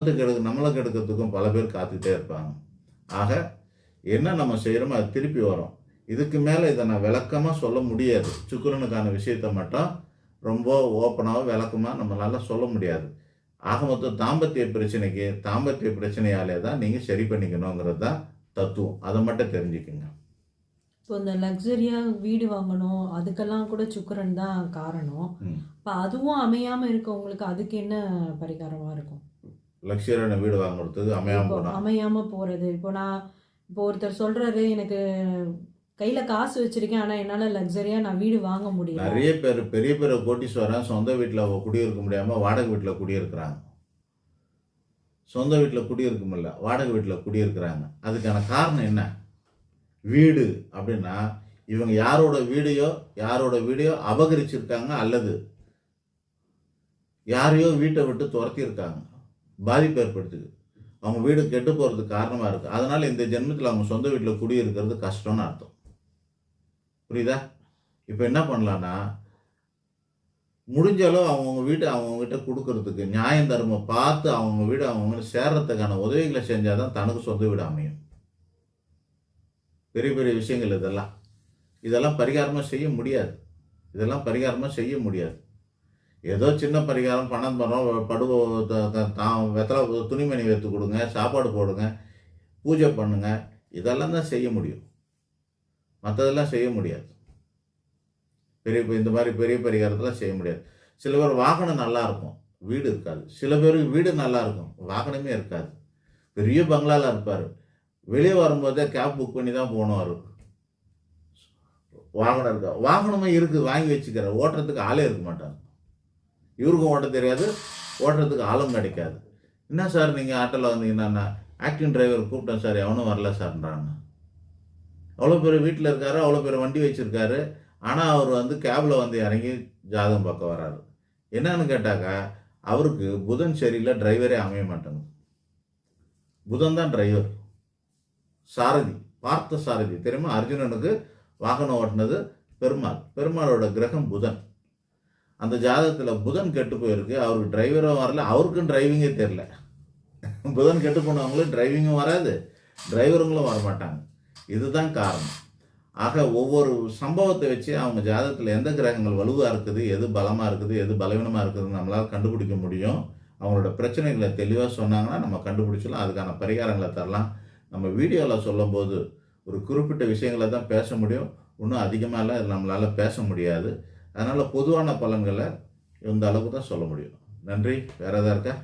நம்மளை கெடுக்கிறதுக்கும் பல பேர் காத்துக்கிட்டே இருப்பாங்க. ஆக என்ன நம்ம செய்கிறோமோ அது திருப்பி வரும். இதுக்கு மேலே இதை நான் விளக்கமாக சொல்ல முடியாது. சுக்கிரனுக்கான விஷயத்தை மட்டும் ரொம்ப ஓப்பனாக விளக்கமாக நம்மளால் சொல்ல முடியாது. ஆக மொத்தம் தாம்பத்திய பிரச்சனையாலே தான் நீங்கள் சரி பண்ணிக்கணுங்கிறது தான் தத்துவம். அதை மட்டும் தெரிஞ்சுக்குங்க. இப்போ இந்த லக்ஸரியாக வீடு வாங்கணும் அதுக்கெல்லாம் கூட சுக்கிரன் தான் காரணம். இப்போ அதுவும் அமையாமல் இருக்கவங்களுக்கு அதுக்கு என்ன பரிகாரமாக இருக்கும்? லக்ஸரியான வீடு வாங்குறதுக்கு அமையாமல் போகிறது. இப்போ ஒருத்தர் சொல்கிறாரு, எனக்கு கையில் காசு வச்சுருக்கேன், ஆனால் என்னால் லக்ஸரியாக நான் வீடு வாங்க முடியல. நிறைய பேர் பெரிய பெரிய கோட்டீஸ்வரன் சொந்த வீட்டில் குடியிருக்க முடியாமல் வாடகை வீட்டில் குடியிருக்கிறாங்க. சொந்த வீட்டில் குடியிருக்க முடியல, வாடகை வீட்டில் குடியிருக்கிறாங்க. அதுக்கான காரணம் என்ன? வீடு அப்படின்னா இவங்க யாரோட வீடையோ அபகரிச்சிருக்காங்க, அல்லது யாரையோ வீட்டை விட்டு துரத்தியிருக்காங்க, பாதிப்பு ஏற்படுத்துது. அவங்க வீடு கெட்டு போகிறதுக்கு காரணமாக இருக்குது. அதனால் இந்த ஜென்மத்தில் அவங்க சொந்த வீட்டில் குடியிருக்கிறது கஷ்டம்னு அர்த்தம். புரியுதா? இப்போ என்ன பண்ணலான்னா, முடிஞ்சாலும் அவங்கவுங்க வீட்டை அவங்கவுங்ககிட்ட கொடுக்கறதுக்கு நியாயம் தர்மம் பார்த்து அவங்க வீடு அவங்கவுங்க சேர்றதுக்கான உதவிகளை செஞ்சால் தான் தனக்கு சொந்த வீடு அமையும். பெரிய பெரிய விஷயங்கள் இதெல்லாம் பரிகாரமாக செய்ய முடியாது. ஏதோ சின்ன பரிகாரம், பணம் தரோம், வெத்தலை துணிமணி வைத்து கொடுங்க, சாப்பாடு போடுங்க, பூஜை பண்ணுங்க, இதெல்லாம் தான் செய்ய முடியும். மற்றதெல்லாம் செய்ய முடியாது. இந்த மாதிரி பெரிய பரிகாரத்தெல்லாம் செய்ய முடியாது. சில பேர் வாகனம் நல்லா இருக்கும், வீடு இருக்காது. சில பேருக்கு வீடு நல்லா இருக்கும், வாகனமே இருக்காது. பெரிய பங்களாவில் இருப்பார், வெளியே வரும்போதே கேப் புக் பண்ணி தான் போனவார். வாகனம் இருக்கா, வாகனமே இருக்குது, வாங்கி வச்சுக்கிறார், ஓட்டுறதுக்கு ஆளே இருக்க மாட்டாங்க. இவருக்கும் ஓட்ட தெரியாது, ஓட்டுறதுக்கு ஆளும் கிடைக்காது. என்ன சார் நீங்கள் ஆட்டோவில் வந்தீங்கன்னா, ஆக்டிங் டிரைவர் கூப்பிட்டேன் சார், எவனும் வரல சார்ன்றாங்க. அவ்வளோ பேர் வீட்டில் இருக்காரு, அவ்வளோ பேர் வண்டி வச்சுருக்காரு, ஆனால் அவர் கேபில் இறங்கி ஜாதகம் பார்க்க வராரு. என்னன்னு கேட்டாக்கா, அவருக்கு புதன் சரியில்லை, டிரைவரே அமைய மாட்டாங்க. புதன் தான் டிரைவர், சாரதி, பார்த்த சாரதி. தெரியுமா? அர்ஜுனனுக்கு வாகனம் ஓட்டினது பெருமாளோட கிரகம் புதன். அந்த ஜாதகத்தில் புதன் கெட்டு போயிருக்கு, அவருக்கு டிரைவரும் வரல, அவருக்கும் டிரைவிங்கே தெரில. புதன் கெட்டு போனவங்களும் டிரைவிங்கும் வராது, டிரைவருங்களும் வரமாட்டாங்க. இதுதான் காரணம். ஆக ஒவ்வொரு சம்பவத்தை வச்சு அவங்க ஜாதகத்தில் எந்த கிரகங்கள் வலுவாக இருக்குது, எது பலமாக இருக்குது, எது பலவீனமாக இருக்குதுன்னு நம்மளால் கண்டுபிடிக்க முடியும். அவங்களோட பிரச்சனைகளை தெளிவாக சொன்னாங்கன்னா நம்ம கண்டுபிடிச்சலாம், அதுக்கான பரிகாரங்களை தரலாம். நம்ம வீடியோவில் சொல்லும்போது ஒரு குறிப்பிட்ட விஷயங்களை தான் பேச முடியும், இன்னும் அதிகமாகலாம் இதில் நம்மளால் பேச முடியாது. அதனால் பொதுவான பலன்களை இந்த அளவுக்கு தான் சொல்ல முடியும். நன்றி. வேறு எதாவது இருக்கா?